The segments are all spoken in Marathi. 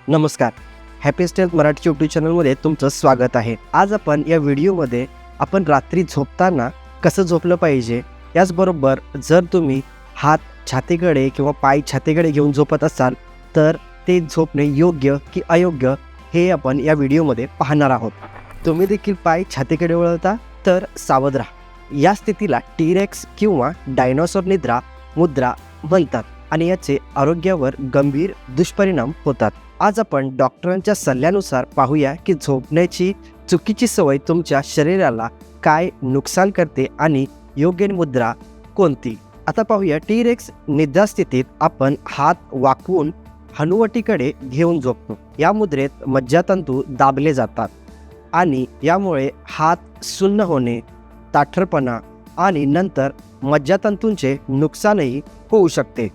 नमस्कार. हॅपीस्ट हेल्थ मराठी यूट्यूब चॅनलमध्ये तुमचं स्वागत आहे. आज आपण या व्हिडिओमध्ये रात्री झोपताना कसं झोपलं पाहिजे, याचबरोबर जर तुम्ही हात छातीकडे किंवा पाय छातीकडे घेऊन झोपत असाल तर ते झोपणे योग्य की अयोग्य हे आपण या व्हिडिओमध्ये पाहणार आहोत. तुम्ही देखील पाय छातीकडे वळवता तर सावध राहा. या स्थितीला टी-रेक्स किंवा डायनोसॉर निद्रा मुद्रा म्हणतात आणि याचे आरोग्यावर गंभीर दुष्परिणाम होतात. आज आपण डॉक्टरांच्या सल्ल्यानुसार पाहूया की झोपण्याची चुकीची सवय तुमच्या शरीराला काय नुकसान करते आणि योग्य मुद्रा कोणती. आता पाहूया. टी-रेक्स निद्रा स्थितीत आपण हात वाकवून हनुवटीकडे घेऊन झोपतो. या मुद्रेत मज्जातंतू दाबले जातात आणि यामुळे हात सुन्न होणे, ताठरपणा आणि नंतर मज्जातंतूंचे नुकसानही होऊ शकते.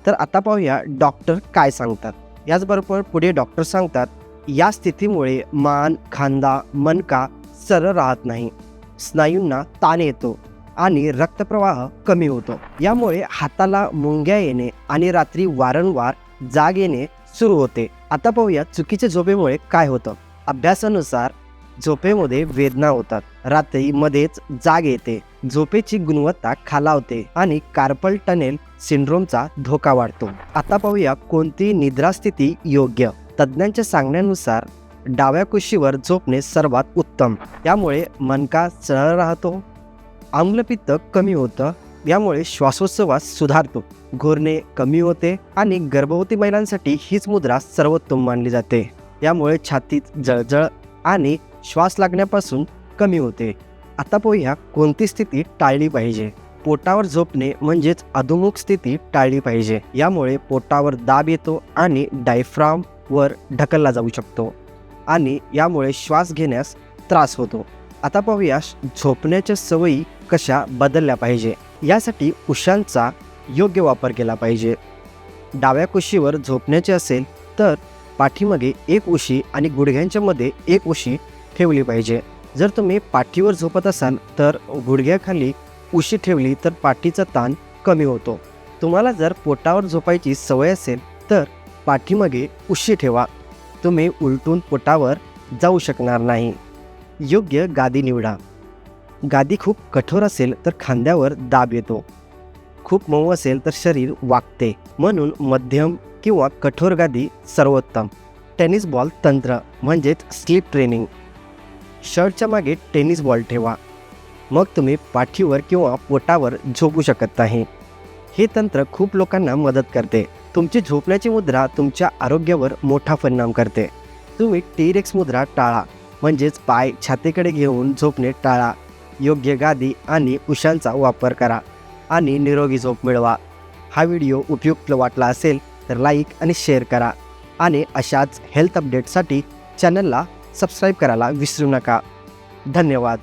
तर आता पाहूया डॉक्टर काय सांगतात. याचबरोबर पुढे डॉक्टर सांगतात या स्थितीमुळे मान, खांदा, मणका सरळ राहत नाही, स्नायूंना ताण येतो आणि रक्तप्रवाह कमी होतो. यामुळे हाताला मुंग्या येणे आणि रात्री वारंवार जाग येणे सुरू होते. आता पाहूया चुकीच्या झोपेमुळे काय होतं. अभ्यासानुसार झोपेमध्ये वेदना होतात, रात्री मध्येच जाग येते, झोपेची गुणवत्ता खालावते आणि कार्पल टनेल सिंड्रोमचा धोका वाढतो. आता पाहूया कोणती निद्रा स्थिती योग्य. तज्ज्ञांच्या सांगण्यानुसार डाव्या कुशीवर झोपणे सर्वात उत्तम. यामुळे मणका सरळ राहतो, आम्लपित्त कमी होतं, यामुळे श्वासोच्छवास सुधारतो, घोरणे कमी होते आणि गर्भवती महिलांसाठी हीच मुद्रा सर्वोत्तम मानली जाते. यामुळे छातीत जळजळ आणि श्वास लागण्यापासून कमी होते. आता पाहूया कोणती स्थिती टाळली पाहिजे. पोटावर झोपणे म्हणजेच अधोमुख स्थिती टाळली पाहिजे. यामुळे पोटावर दाब येतो आणि डायफ्राम वर ढकलला जाऊ शकतो आणि यामुळे श्वास घेण्यास त्रास होतो. आता पाहूया झोपण्याच्या सवयी कशा बदलल्या पाहिजे. यासाठी उशांचा योग्य वापर केला पाहिजे. डाव्या कुशीवर झोपण्याचे असेल तर पाठीमागे एक उशी आणि गुडघ्यांच्या मध्ये एक उशी ठेवली पाहिजे. जर तुम्ही पाठीवर झोपत असाल तर गुडघ्याखाली उशी ठेवली तर पाठीचा ताण कमी होतो. तुम्हाला जर पोटावर झोपायची सवय असेल तर पाठीमागे उशी ठेवा. तुम्ही उलटून पोटावर जाऊ शकणार नाही. योग्य गादी निवडा. गादी खूप कठोर असेल तर खांद्यावर दाब येतो, खूप मऊ असेल तर शरीर वाकते, म्हणून मध्यम किंवा कठोर गादी सर्वोत्तम. टेनिस बॉल तंत्र म्हणजेच स्लीप ट्रेनिंग. शर्टच्या मागे टेनिस बॉल ठेवा, मग तुम्ही पाठीवर किंवा पोटावर झोपू शकत नाही. हे तंत्र खूप लोकांना मदत करते. तुमची झोपण्याची मुद्रा तुमच्या आरोग्यावर मोठा परिणाम करते. तुम्ही टी-रेक्स मुद्रा टाळा, म्हणजेच पाय छातीकडे घेऊन झोपणे टाळा. योग्य गादी आणि उशांचा वापर करा आणि निरोगी झोप मिळवा. हा व्हिडिओ उपयुक्त वाटला असेल तर लाईक आणि शेअर करा आणि अशाच हेल्थ अपडेटसाठी चॅनलला सबस्क्राईब करायला विसरू नका. धन्यवाद.